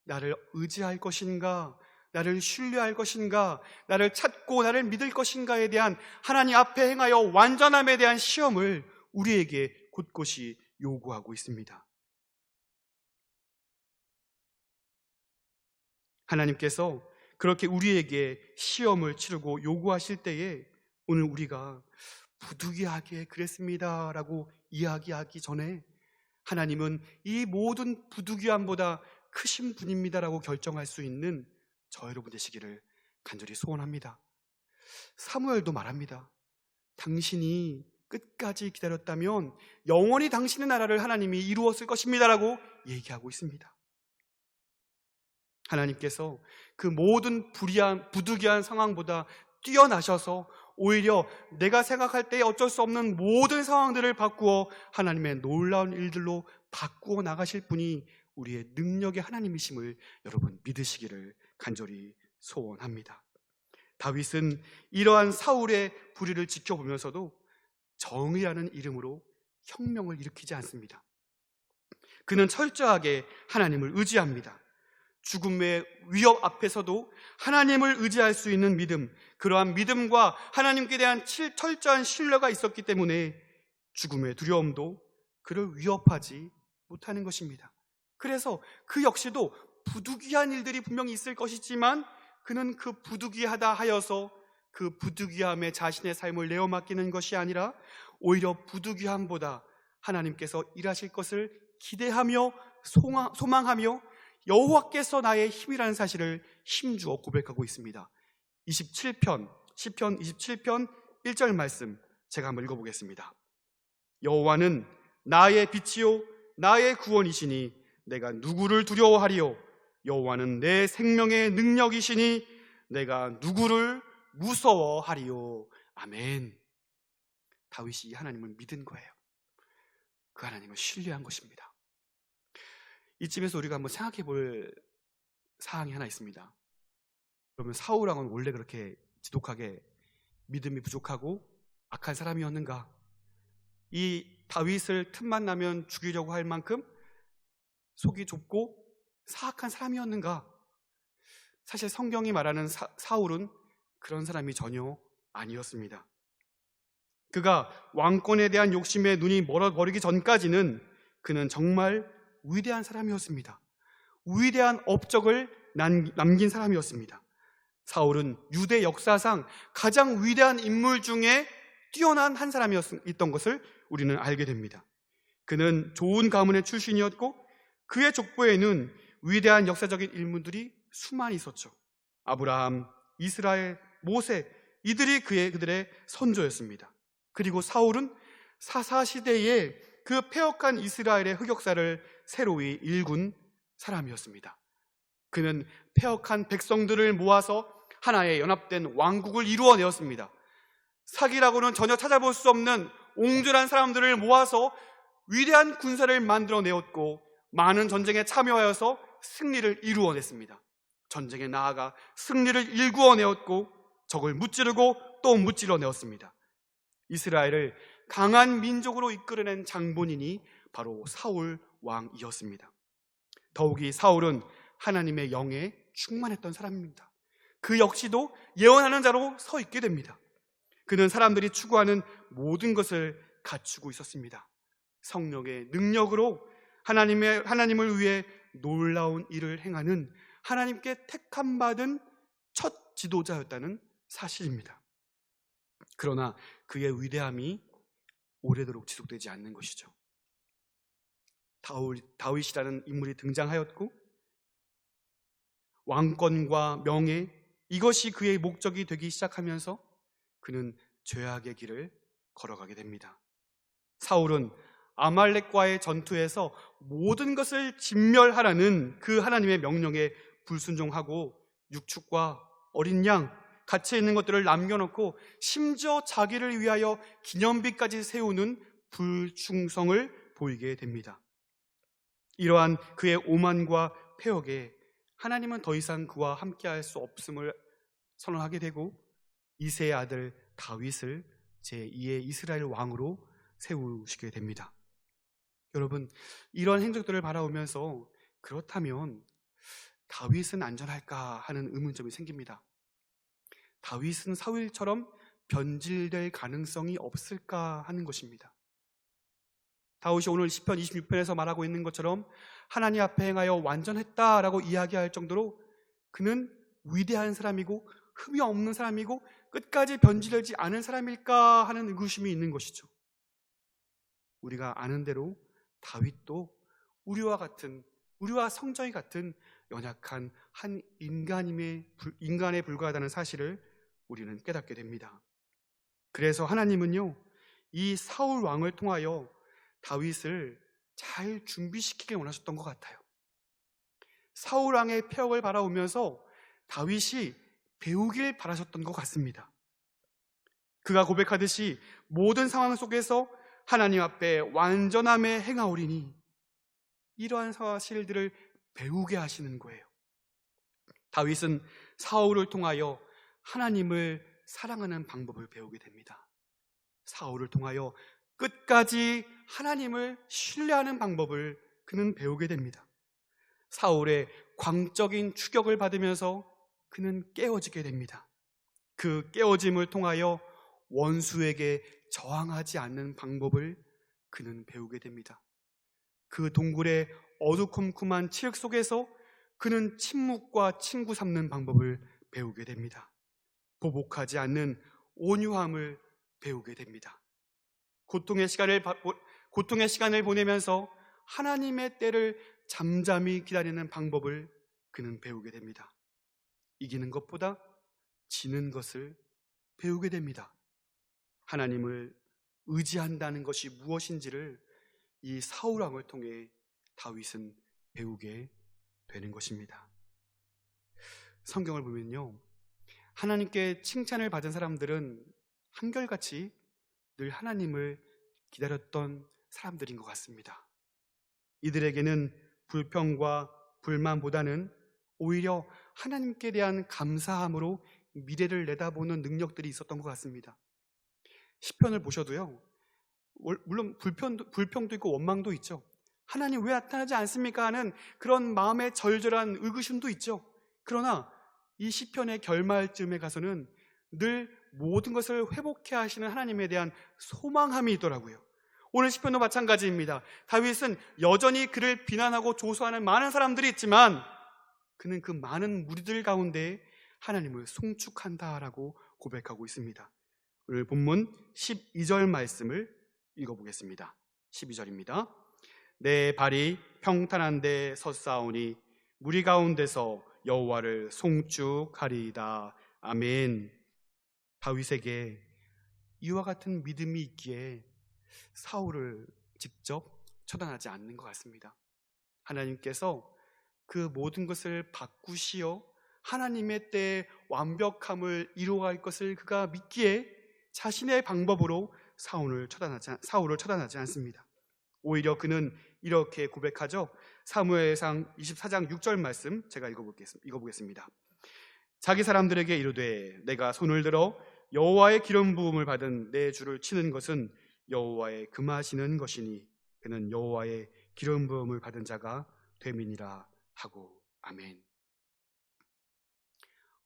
Speaker 1: 나를 의지할 것인가, 나를 신뢰할 것인가, 나를 찾고 나를 믿을 것인가에 대한 하나님 앞에 행하여 완전함에 대한 시험을 우리에게 곳곳이 요구하고 있습니다. 하나님께서 그렇게 우리에게 시험을 치르고 요구하실 때에 오늘 우리가 부득이하게 그랬습니다라고 이야기하기 전에 하나님은 이 모든 부득이함보다 크신 분입니다라고 결정할 수 있는 저 여러분 되시기를 간절히 소원합니다. 사무엘도 말합니다. 당신이 끝까지 기다렸다면 영원히 당신의 나라를 하나님이 이루었을 것입니다라고 얘기하고 있습니다. 하나님께서 그 모든 부득이한 상황보다 뛰어나셔서 오히려 내가 생각할 때 어쩔 수 없는 모든 상황들을 바꾸어 하나님의 놀라운 일들로 바꾸어 나가실 분이 우리의 능력의 하나님이심을 여러분 믿으시기를 간절히 소원합니다. 다윗은 이러한 사울의 불의를 지켜보면서도 정의라는 이름으로 혁명을 일으키지 않습니다. 그는 철저하게 하나님을 의지합니다. 죽음의 위협 앞에서도 하나님을 의지할 수 있는 믿음, 그러한 믿음과 하나님께 대한 철저한 신뢰가 있었기 때문에 죽음의 두려움도 그를 위협하지 못하는 것입니다. 그래서 그 역시도 부득이한 일들이 분명히 있을 것이지만 그는 그 부득이하다 하여서 그 부득이함에 자신의 삶을 내어 맡기는 것이 아니라 오히려 부득이함보다 하나님께서 일하실 것을 기대하며 소망하며 여호와께서 나의 힘이라는 사실을 힘주어 고백하고 있습니다. 27편, 시편 27편 1절 말씀 제가 한번 읽어보겠습니다. 여호와는 나의 빛이요 나의 구원이시니 내가 누구를 두려워하리요. 여호와는 내 생명의 능력이시니 내가 누구를 무서워하리요. 아멘. 다윗이 하나님을 믿은 거예요. 그 하나님을 신뢰한 것입니다. 이쯤에서 우리가 한번 생각해 볼 사항이 하나 있습니다. 그러면 사울왕은 원래 그렇게 지독하게 믿음이 부족하고 악한 사람이었는가? 이 다윗을 틈만 나면 죽이려고 할 만큼 속이 좁고 사악한 사람이었는가? 사실 성경이 말하는 사울은 그런 사람이 전혀 아니었습니다. 그가 왕권에 대한 욕심에 눈이 멀어버리기 전까지는 그는 정말 위대한 사람이었습니다. 위대한 업적을 남긴 사람이었습니다. 사울은 유대 역사상 가장 위대한 인물 중에 뛰어난 한 사람이었던 것을 우리는 알게 됩니다. 그는 좋은 가문의 출신이었고 그의 족보에는 위대한 역사적인 인물들이 수많이 있었죠. 아브라함, 이스라엘, 모세, 이들이 그들의 선조였습니다. 그리고 사울은 사사시대에 그 패역한 이스라엘의 흑역사를 새로이 일군 사람이었습니다. 그는 패역한 백성들을 모아서 하나의 연합된 왕국을 이루어내었습니다. 사기라고는 전혀 찾아볼 수 없는 옹졸한 사람들을 모아서 위대한 군사를 만들어내었고 많은 전쟁에 참여하여서 승리를 이루어냈습니다. 전쟁에 나아가 승리를 일구어내었고 적을 무찌르고 또 무찌러내었습니다. 이스라엘을 강한 민족으로 이끌어낸 장본인이 바로 사울 왕이었습니다. 더욱이 사울은 하나님의 영에 충만했던 사람입니다. 그 역시도 예언하는 자로 서 있게 됩니다. 그는 사람들이 추구하는 모든 것을 갖추고 있었습니다. 성령의 능력으로 하나님을 위해 놀라운 일을 행하는 하나님께 택함 받은 첫 지도자였다는 사실입니다. 그러나 그의 위대함이 오래도록 지속되지 않는 것이죠. 다윗이라는 인물이 등장하였고 왕권과 명예, 이것이 그의 목적이 되기 시작하면서 그는 죄악의 길을 걸어가게 됩니다. 사울은 아말렉과의 전투에서 모든 것을 진멸하라는 그 하나님의 명령에 불순종하고 육축과 어린 양, 갇혀 있는 것들을 남겨놓고 심지어 자기를 위하여 기념비까지 세우는 불충성을 보이게 됩니다. 이러한 그의 오만과 패역에 하나님은 더 이상 그와 함께할 수 없음을 선언하게 되고 이새의 아들 다윗을 제2의 이스라엘 왕으로 세우시게 됩니다. 여러분, 이런 행적들을 바라보면서 그렇다면 다윗은 안전할까 하는 의문점이 생깁니다. 다윗은 사울처럼 변질될 가능성이 없을까 하는 것입니다. 다윗이 오늘 시편 26편에서 말하고 있는 것처럼 하나님 앞에 행하여 완전했다라고 이야기할 정도로 그는 위대한 사람이고 흠이 없는 사람이고 끝까지 변질되지 않은 사람일까 하는 의구심이 있는 것이죠. 우리가 아는 대로 다윗도 우리와 성정이 같은 연약한 한 인간에 불과하다는 사실을 우리는 깨닫게 됩니다. 그래서 하나님은요, 이 사울 왕을 통하여 다윗을 잘 준비시키길 원하셨던 것 같아요. 사울 왕의 패역을 바라보면서 다윗이 배우길 바라셨던 것 같습니다. 그가 고백하듯이 모든 상황 속에서 하나님 앞에 완전함에 행하오리니 이러한 사실들을 배우게 하시는 거예요. 다윗은 사울을 통하여 하나님을 사랑하는 방법을 배우게 됩니다. 사울을 통하여 끝까지 하나님을 신뢰하는 방법을 그는 배우게 됩니다. 사울의 광적인 추격을 받으면서 그는 깨어지게 됩니다. 그 깨어짐을 통하여 원수에게 저항하지 않는 방법을 그는 배우게 됩니다. 그 동굴의 어두컴컴한 칠흑 속에서 그는 침묵과 친구 삼는 방법을 배우게 됩니다. 보복하지 않는 온유함을 배우게 됩니다. 고통의 시간을 보내면서 하나님의 때를 잠잠히 기다리는 방법을 그는 배우게 됩니다. 이기는 것보다 지는 것을 배우게 됩니다. 하나님을 의지한다는 것이 무엇인지를 이 사울 왕을 통해 다윗은 배우게 되는 것입니다. 성경을 보면요, 하나님께 칭찬을 받은 사람들은 한결같이 늘 하나님을 기다렸던 사람들인 것 같습니다. 이들에게는 불평과 불만보다는 오히려 하나님께 대한 감사함으로 미래를 내다보는 능력들이 있었던 것 같습니다. 시편을 보셔도요, 물론 불평도 있고 원망도 있죠. 하나님 왜 나타나지 않습니까? 하는 그런 마음의 절절한 의구심도 있죠. 그러나 이 시편의 결말쯤에 가서는 늘 모든 것을 회복해 하시는 하나님에 대한 소망함이 있더라고요. 오늘 시편도 마찬가지입니다. 다윗은 여전히 그를 비난하고 조소하는 많은 사람들이 있지만 그는 그 많은 무리들 가운데 하나님을 송축한다라고 고백하고 있습니다. 오늘 본문 12절 말씀을 읽어보겠습니다. 12절입니다. 내 발이 평탄한 데 섰사오니 무리 가운데서 여호와를 송축하리이다. 아멘. 다윗에게 이와 같은 믿음이 있기에 사울을 직접 처단하지 않는 것 같습니다. 하나님께서 그 모든 것을 바꾸시어 하나님의 때에 완벽함을 이루어갈 것을 그가 믿기에 자신의 방법으로 사울을 처단하지 않습니다. 오히려 그는 이렇게 고백하죠. 사무엘상 24장 6절 말씀 제가 읽어보겠습니다. 자기 사람들에게 이르되 내가 손을 들어 여호와의 기름 부음을 받은 내 주를 치는 것은 여호와의 금하시는 것이니 그는 여호와의 기름 부음을 받은 자가 됨이니라 하고. 아멘.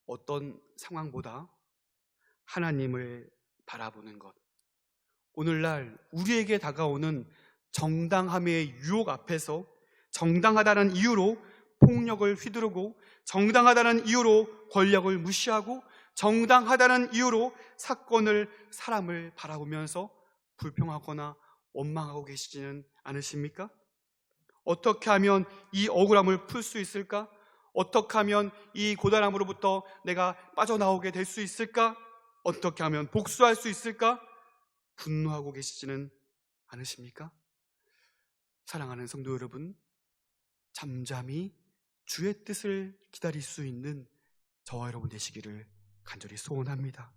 Speaker 1: 어떤 상황보다 하나님을 바라보는 것, 오늘날 우리에게 다가오는 정당함의 유혹 앞에서 정당하다는 이유로 폭력을 휘두르고 정당하다는 이유로 권력을 무시하고 정당하다는 이유로 사람을 바라보면서 불평하거나 원망하고 계시지는 않으십니까? 어떻게 하면 이 억울함을 풀 수 있을까? 어떻게 하면 이 고단함으로부터 내가 빠져나오게 될 수 있을까? 어떻게 하면 복수할 수 있을까? 분노하고 계시지는 않으십니까? 사랑하는 성도 여러분, 잠잠히 주의 뜻을 기다릴 수 있는 저와 여러분 되시기를 간절히 소원합니다.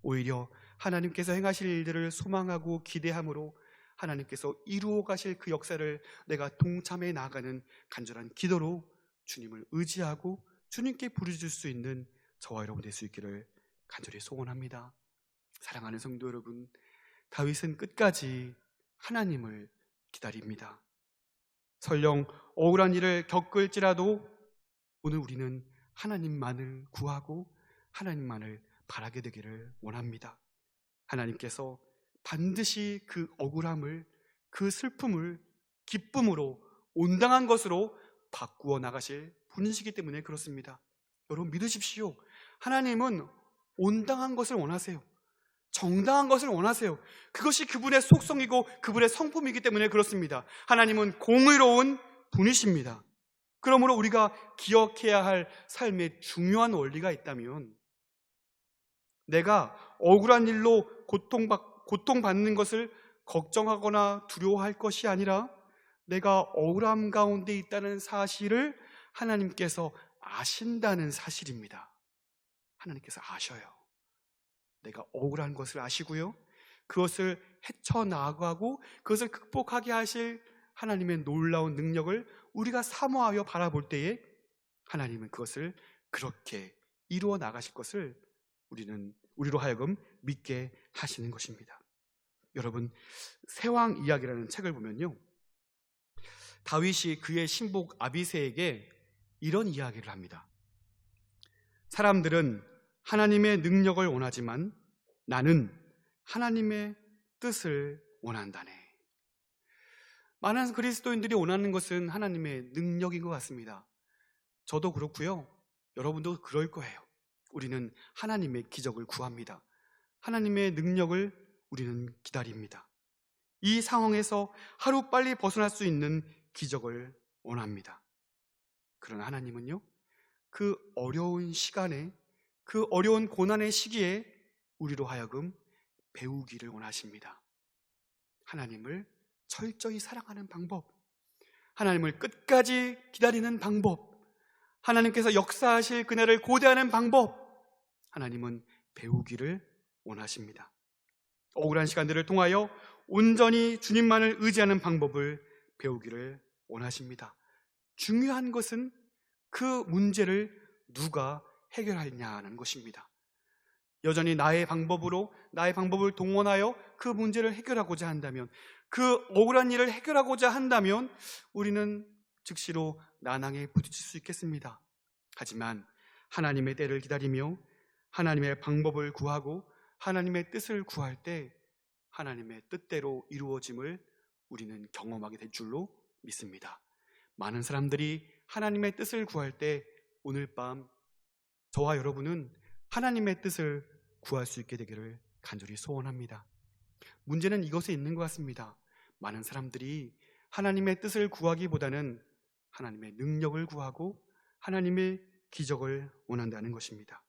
Speaker 1: 오히려 하나님께서 행하실 일들을 소망하고 기대함으로 하나님께서 이루어 가실 그 역사를 내가 동참해 나가는 간절한 기도로 주님을 의지하고 주님께 부르짖을 수 있는 저와 여러분 될 수 있기를 간절히 소원합니다. 사랑하는 성도 여러분, 다윗은 끝까지 하나님을 기다립니다. 설령 억울한 일을 겪을지라도 오늘 우리는 하나님만을 구하고 하나님만을 바라게 되기를 원합니다. 하나님께서 반드시 그 억울함을, 그 슬픔을 기쁨으로, 온당한 것으로 바꾸어 나가실 분이시기 때문에 그렇습니다. 여러분 믿으십시오. 하나님은 온당한 것을 원하세요. 정당한 것을 원하세요. 그것이 그분의 속성이고 그분의 성품이기 때문에 그렇습니다. 하나님은 공의로운 분이십니다. 그러므로 우리가 기억해야 할 삶의 중요한 원리가 있다면, 내가 억울한 일로 고통받는 것을 걱정하거나 두려워할 것이 아니라 내가 억울함 가운데 있다는 사실을 하나님께서 아신다는 사실입니다. 하나님께서 아셔요. 내가 억울한 것을 아시고요, 그것을 헤쳐나가고 그것을 극복하게 하실 하나님의 놀라운 능력을 우리가 사모하여 바라볼 때에 하나님은 그것을 그렇게 이루어 나가실 것을 우리로 하여금 믿게 하시는 것입니다. 여러분, 새왕 이야기라는 책을 보면요, 다윗이 그의 신복 아비새에게 이런 이야기를 합니다. 사람들은 하나님의 능력을 원하지만 나는 하나님의 뜻을 원한다네. 많은 그리스도인들이 원하는 것은 하나님의 능력인 것 같습니다. 저도 그렇고요, 여러분도 그럴 거예요. 우리는 하나님의 기적을 구합니다. 하나님의 능력을 우리는 기다립니다. 이 상황에서 하루빨리 벗어날 수 있는 기적을 원합니다. 그러나 하나님은요, 그 어려운 시간에, 그 어려운 고난의 시기에 우리로 하여금 배우기를 원하십니다. 하나님을 철저히 사랑하는 방법, 하나님을 끝까지 기다리는 방법, 하나님께서 역사하실 그날을 고대하는 방법, 하나님은 배우기를 원하십니다. 억울한 시간들을 통하여 온전히 주님만을 의지하는 방법을 배우기를 원하십니다. 중요한 것은 그 문제를 누가 해결하느냐는 것입니다. 여전히 나의 방법을 동원하여 그 문제를 해결하고자 한다면, 그 억울한 일을 해결하고자 한다면 우리는 즉시로 난항에 부딪힐 수 있겠습니다. 하지만 하나님의 때를 기다리며 하나님의 방법을 구하고 하나님의 뜻을 구할 때 하나님의 뜻대로 이루어짐을 우리는 경험하게 될 줄로 믿습니다. 많은 사람들이 하나님의 뜻을 구할 때 오늘 밤 저와 여러분은 하나님의 뜻을 구할 수 있게 되기를 간절히 소원합니다. 문제는 이것에 있는 것 같습니다. 많은 사람들이 하나님의 뜻을 구하기보다는 하나님의 능력을 구하고 하나님의 기적을 원한다는 것입니다.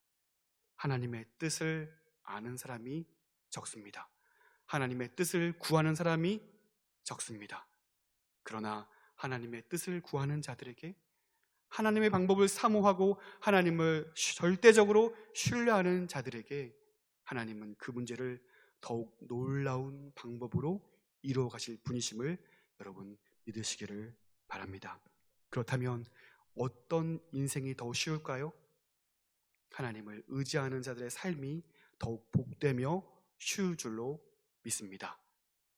Speaker 1: 하나님의 뜻을 아는 사람이 적습니다. 하나님의 뜻을 구하는 사람이 적습니다. 그러나 하나님의 뜻을 구하는 자들에게, 하나님의 방법을 사모하고 하나님을 절대적으로 신뢰하는 자들에게 하나님은 그 문제를 더욱 놀라운 방법으로 이루어 가실 분이심을 여러분 믿으시기를 바랍니다. 그렇다면 어떤 인생이 더 쉬울까요? 하나님을 의지하는 자들의 삶이 더욱 복되며 쉬울 줄로 믿습니다.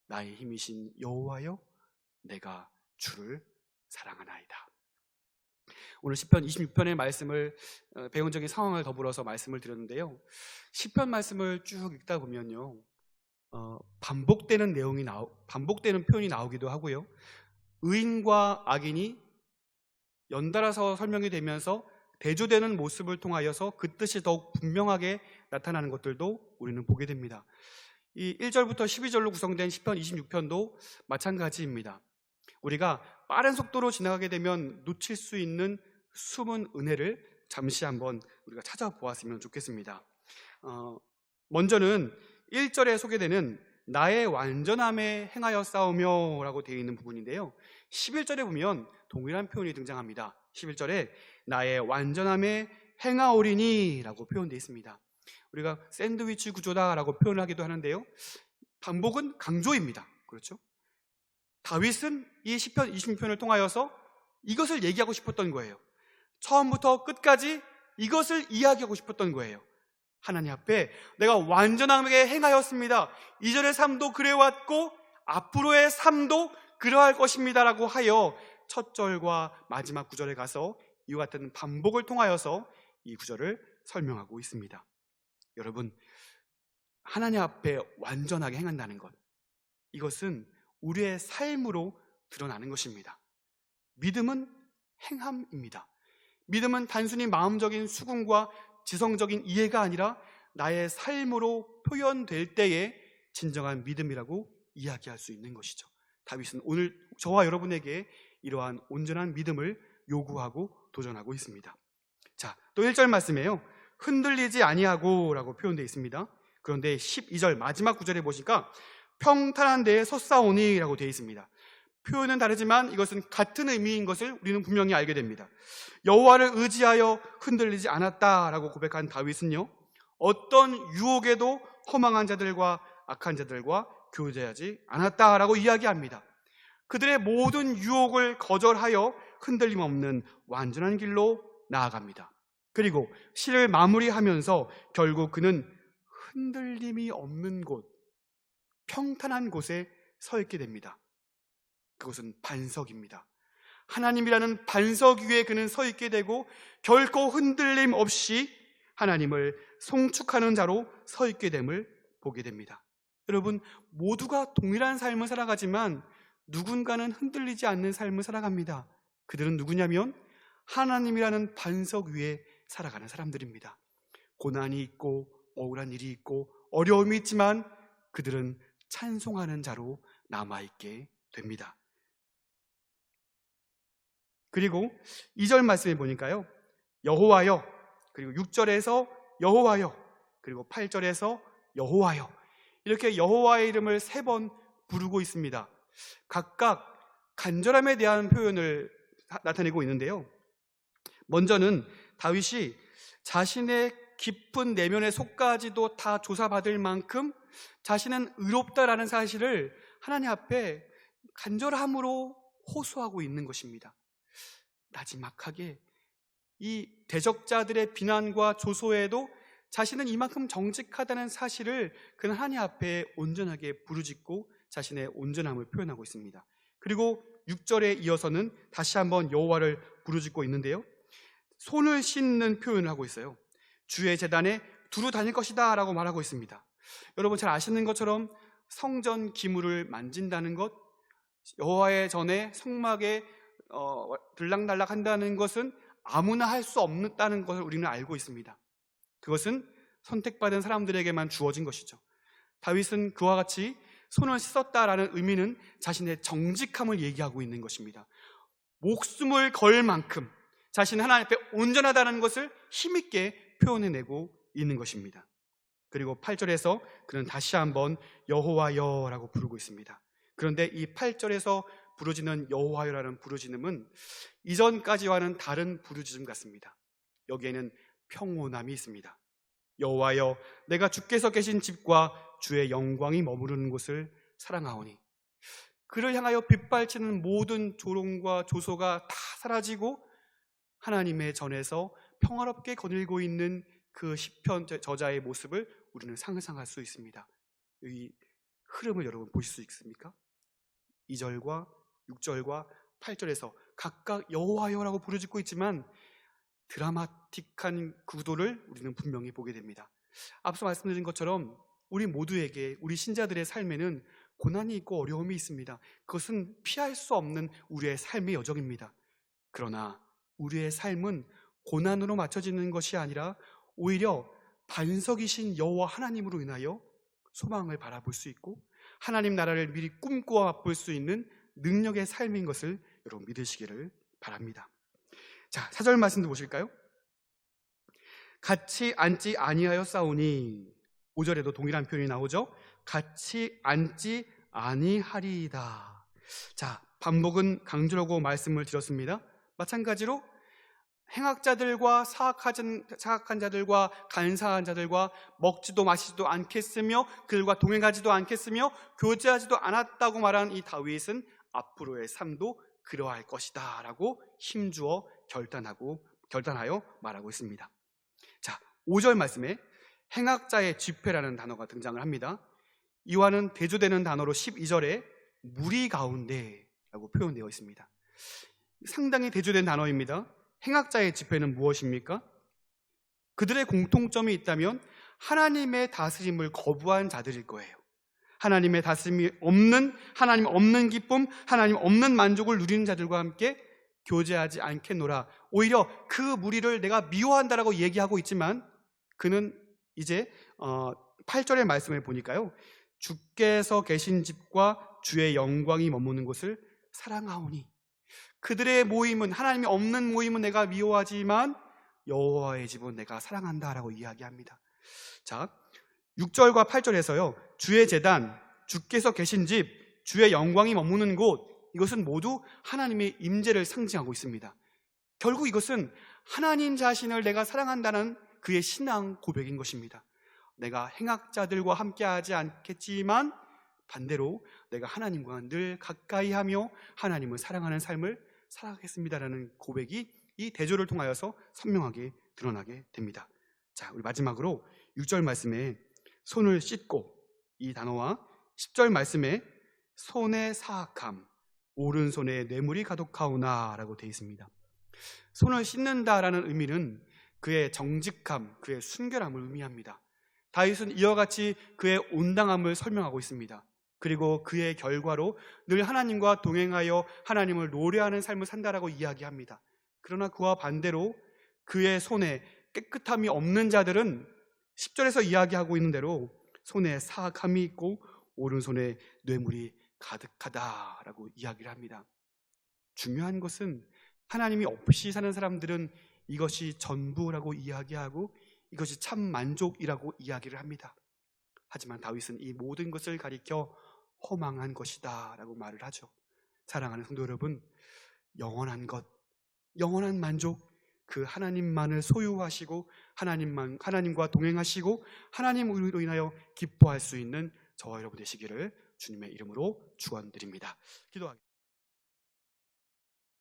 Speaker 1: 나의 힘이신 여호와여, 내가 주를 사랑하나이다. 오늘 시편 26편의 말씀을 배운적인 상황을 더불어서 말씀을 드렸는데요, 시편 말씀을 쭉 읽다 보면요, 반복되는 표현이 나오기도 하고요, 의인과 악인이 연달아서 설명이 되면서 대조되는 모습을 통하여서 그 뜻이 더욱 분명하게 나타나는 것들도 우리는 보게 됩니다. 이 1절부터 12절로 구성된 시편 26편도 마찬가지입니다. 우리가 빠른 속도로 지나가게 되면 놓칠 수 있는 숨은 은혜를 잠시 한번 우리가 찾아보았으면 좋겠습니다. 먼저는 1절에 소개되는 나의 완전함에 행하여 싸우며 라고 되어 있는 부분인데요, 11절에 보면 동일한 표현이 등장합니다. 11절에 나의 완전함에 행하오리니 라고 표현되어 있습니다. 우리가 샌드위치 구조다 라고 표현을 하기도 하는데요, 반복은 강조입니다. 그렇죠? 다윗은 이 시편 26편을 통하여서 이것을 얘기하고 싶었던 거예요. 처음부터 끝까지 이것을 이야기하고 싶었던 거예요. 하나님 앞에 내가 완전하게 행하였습니다. 이전의 삶도 그래왔고 앞으로의 삶도 그러할 것입니다 라고 하여 첫 절과 마지막 구절에 가서 이와 같은 반복을 통하여서 이 구절을 설명하고 있습니다. 여러분, 하나님 앞에 완전하게 행한다는 것, 이것은 우리의 삶으로 드러나는 것입니다. 믿음은 행함입니다. 믿음은 단순히 마음적인 수긍과 지성적인 이해가 아니라 나의 삶으로 표현될 때에 진정한 믿음이라고 이야기할 수 있는 것이죠. 다윗은 오늘 저와 여러분에게 이러한 온전한 믿음을 요구하고 도전하고 있습니다. 자, 또 1절 말씀에요, 흔들리지 아니하고 라고 표현되어 있습니다. 그런데 12절 마지막 구절에 보시니까 평탄한 데에 섰사오니 라고 되어 있습니다. 표현은 다르지만 이것은 같은 의미인 것을 우리는 분명히 알게 됩니다. 여호와를 의지하여 흔들리지 않았다라고 고백한 다윗은요, 어떤 유혹에도 허망한 자들과 악한 자들과 교제하지 않았다라고 이야기합니다. 그들의 모든 유혹을 거절하여 흔들림 없는 완전한 길로 나아갑니다. 그리고 시를 마무리하면서 결국 그는 흔들림이 없는 곳, 평탄한 곳에 서 있게 됩니다. 그것은 반석입니다. 하나님이라는 반석 위에 그는 서 있게 되고 결코 흔들림 없이 하나님을 송축하는 자로 서 있게 됨을 보게 됩니다. 여러분, 모두가 동일한 삶을 살아가지만 누군가는 흔들리지 않는 삶을 살아갑니다. 그들은 누구냐면 하나님이라는 반석 위에 살아가는 사람들입니다. 고난이 있고 억울한 일이 있고 어려움이 있지만 그들은 찬송하는 자로 남아있게 됩니다. 그리고 2절 말씀에 보니까요, 여호와여, 그리고 6절에서 여호와여, 그리고 8절에서 여호와여, 이렇게 여호와의 이름을 3번 부르고 있습니다. 각각 간절함에 대한 표현을 나타내고 있는데요, 먼저는 다윗이 자신의 깊은 내면의 속까지도 다 조사받을 만큼 자신은 의롭다라는 사실을 하나님 앞에 간절함으로 호소하고 있는 것입니다. 나지막하게 이 대적자들의 비난과 조소에도 자신은 이만큼 정직하다는 사실을 그는 하나님 앞에 온전하게 부르짖고 자신의 온전함을 표현하고 있습니다. 그리고 6절에 이어서는 다시 한번 여호와를 부르짖고 있는데요, 손을 씻는 표현을 하고 있어요. 주의 제단에 두루 다닐 것이다 라고 말하고 있습니다. 여러분 잘 아시는 것처럼 성전 기물을 만진다는 것, 여호와의 전에 성막에 들락날락 한다는 것은 아무나 할 수 없다는 것을 우리는 알고 있습니다. 그것은 선택받은 사람들에게만 주어진 것이죠. 다윗은 그와 같이 손을 씻었다라는 의미는 자신의 정직함을 얘기하고 있는 것입니다. 목숨을 걸 만큼 자신은 하나님 앞에 온전하다는 것을 힘있게 표현해내고 있는 것입니다. 그리고 8절에서 그는 다시 한번 여호와여라고 부르고 있습니다. 그런데 이 8절에서 부르짖는 여호와여라는 부르짖음은 이전까지와는 다른 부르짖음 같습니다. 여기에는 평온함이 있습니다. 여호와여, 내가 주께서 계신 집과 주의 영광이 머무르는 곳을 사랑하오니. 그를 향하여 빗발치는 모든 조롱과 조소가 다 사라지고 하나님의 전에서 평화롭게 거닐고 있는 그 시편 저자의 모습을 우리는 상상할 수 있습니다. 이 흐름을 여러분 보실 수 있습니까? 2절과 6절과 8절에서 각각 여호와여라고 부르짖고 있지만 드라마틱한 구도를 우리는 분명히 보게 됩니다. 앞서 말씀드린 것처럼 우리 모두에게, 우리 신자들의 삶에는 고난이 있고 어려움이 있습니다. 그것은 피할 수 없는 우리의 삶의 여정입니다. 그러나 우리의 삶은 고난으로 맞춰지는 것이 아니라 오히려 반석이신 여호와 하나님으로 인하여 소망을 바라볼 수 있고 하나님 나라를 미리 꿈꾸어 맛볼 수 있는 능력의 삶인 것을 여러분 믿으시기를 바랍니다. 자, 4절 말씀도 보실까요? 같이 앉지 아니하여 싸우니. 5절에도 동일한 표현이 나오죠. 같이 앉지 아니하리이다. 자, 반복은 강조라고 말씀을 드렸습니다. 마찬가지로 행악자들과 사악한 자들과 간사한 자들과 먹지도 마시지도 않겠으며 그들과 동행하지도 않겠으며 교제하지도 않았다고 말한 이 다윗은 앞으로의 삶도 그러할 것이다 라고 힘주어 결단하여 말하고 있습니다. 자, 5절 말씀에 행악자의 쥐패라는 단어가 등장을 합니다. 이와는 대조되는 단어로 12절에 무리 가운데 라고 표현되어 있습니다. 상당히 대조된 단어입니다. 행악자의 지폐는 무엇입니까? 그들의 공통점이 있다면 하나님의 다스림을 거부한 자들일 거예요. 하나님의 다스림이 없는, 하나님 없는 기쁨, 하나님 없는 만족을 누리는 자들과 함께 교제하지 않겠노라. 오히려 그 무리를 내가 미워한다라고 얘기하고 있지만 그는 이제 8절의 말씀을 보니까요, 주께서 계신 집과 주의 영광이 머무는 곳을 사랑하오니. 그들의 모임은, 하나님이 없는 모임은 내가 미워하지만 여호와의 집은 내가 사랑한다라고 이야기합니다. 자, 6절과 8절에서요, 주의 제단, 주께서 계신 집, 주의 영광이 머무는 곳, 이것은 모두 하나님의 임재를 상징하고 있습니다. 결국 이것은 하나님 자신을 내가 사랑한다는 그의 신앙 고백인 것입니다. 내가 행악자들과 함께하지 않겠지만 반대로 내가 하나님과 늘 가까이하며 하나님을 사랑하는 삶을 살아가겠습니다라는 고백이 이 대조를 통하여서 선명하게 드러나게 됩니다. 자, 우리 마지막으로 6절 말씀에 손을 씻고 이 단어와 10절 말씀에 손의 사악함, 오른손에 뇌물이 가득하오나 라고 되어 있습니다. 손을 씻는다라는 의미는 그의 정직함, 그의 순결함을 의미합니다. 다윗은 이와 같이 그의 온당함을 설명하고 있습니다. 그리고 그의 결과로 늘 하나님과 동행하여 하나님을 노래하는 삶을 산다라고 이야기합니다. 그러나 그와 반대로 그의 손에 깨끗함이 없는 자들은 10절에서 이야기하고 있는 대로 손에 사악함이 있고 오른손에 뇌물이 가득하다라고 이야기를 합니다. 중요한 것은 하나님이 없이 사는 사람들은 이것이 전부라고 이야기하고 이것이 참 만족이라고 이야기를 합니다. 하지만 다윗은 이 모든 것을 가리켜 허망한 것이다 라고 말을 하죠. 사랑하는 성도 여러분, 영원한 것, 영원한 만족, 그 하나님만을 소유하시고 하나님과 동행하시고 하나님으로 인하여 기뻐할 수 있는 저와 여러분 되시기를 주님의 이름으로 축원드립니다. 기도하겠습니다.